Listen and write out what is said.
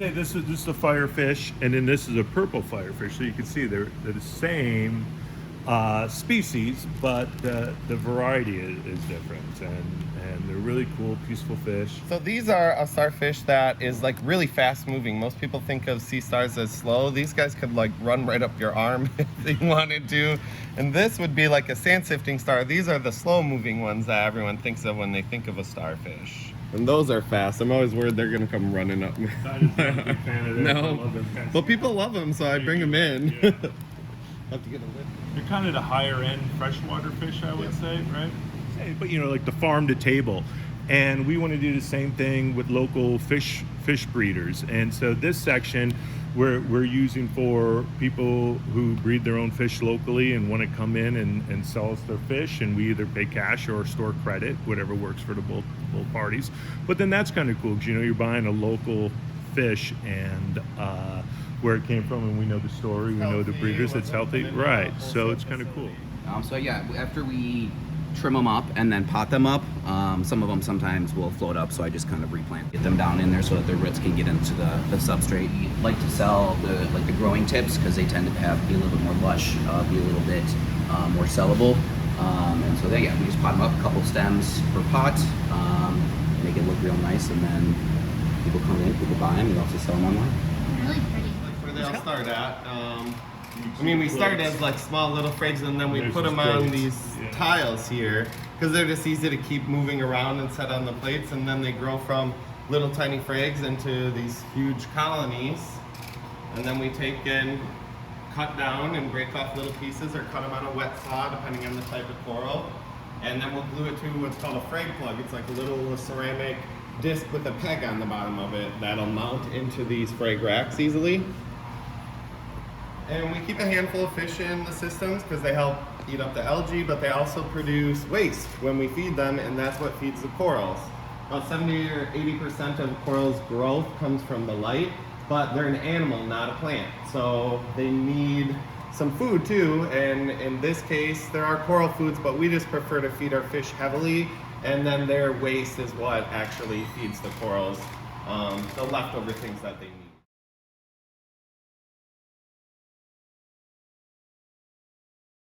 Okay, this is a firefish, and then this is a purple firefish. So you can see they're the same species, but the variety is different, and they're really cool, peaceful fish. So these are a starfish that is like really fast moving. Most people think of sea stars as slow. These guys could like run right up your arm if they wanted to. And this would be like a sand sifting star. These are the slow moving ones that everyone thinks of when they think of a starfish. And those are fast. I'm always worried they're gonna come running up. I'm not a big fan of them. I No, love them. but people love them, so I bring them in. Yeah. Have to get a lift. They're kind of the higher end freshwater fish, I would say, right? But you know, like the farm to table. And we want to do the same thing with local fish breeders. And so this section we're using for people who breed their own fish locally and want to come in and sell us their fish, and we either pay cash or store credit, whatever works for the both parties. But then that's kind of cool because, you know, you're buying a local fish and where it came from, and we know the story, we know the breeders, it's healthy, right? So it's kind of cool. So yeah, after we trim them up and then pot them up, some of them sometimes will float up, so I just kind of replant, get them down in there so that their roots can get into the substrate. We like to sell the growing tips because they tend to be a little bit more lush, be a little bit more sellable. And so then, yeah, we just pot them up, a couple stems per pot, make it look real nice, and then people come in, people buy them, we also sell them online. Really pretty. Where they all start at. I mean, we start as like small little frags, and then we put them on these tiles here because they're just easy to keep moving around and set on the plates, and then they grow from little tiny frags into these huge colonies, and then we take and cut down and break off little pieces or cut them on a wet saw depending on the type of coral, and then we'll glue it to what's called a frag plug. It's like a little ceramic disc with a peg on the bottom of it that'll mount into these frag racks easily. And we keep a handful of fish in the systems because they help eat up the algae, but they also produce waste when we feed them, and that's what feeds the corals. About 70 or 80% of corals' growth comes from the light, but they're an animal, not a plant. So they need some food too, and in this case, there are coral foods, but we just prefer to feed our fish heavily, and then their waste is what actually feeds the corals, the leftover things that they need.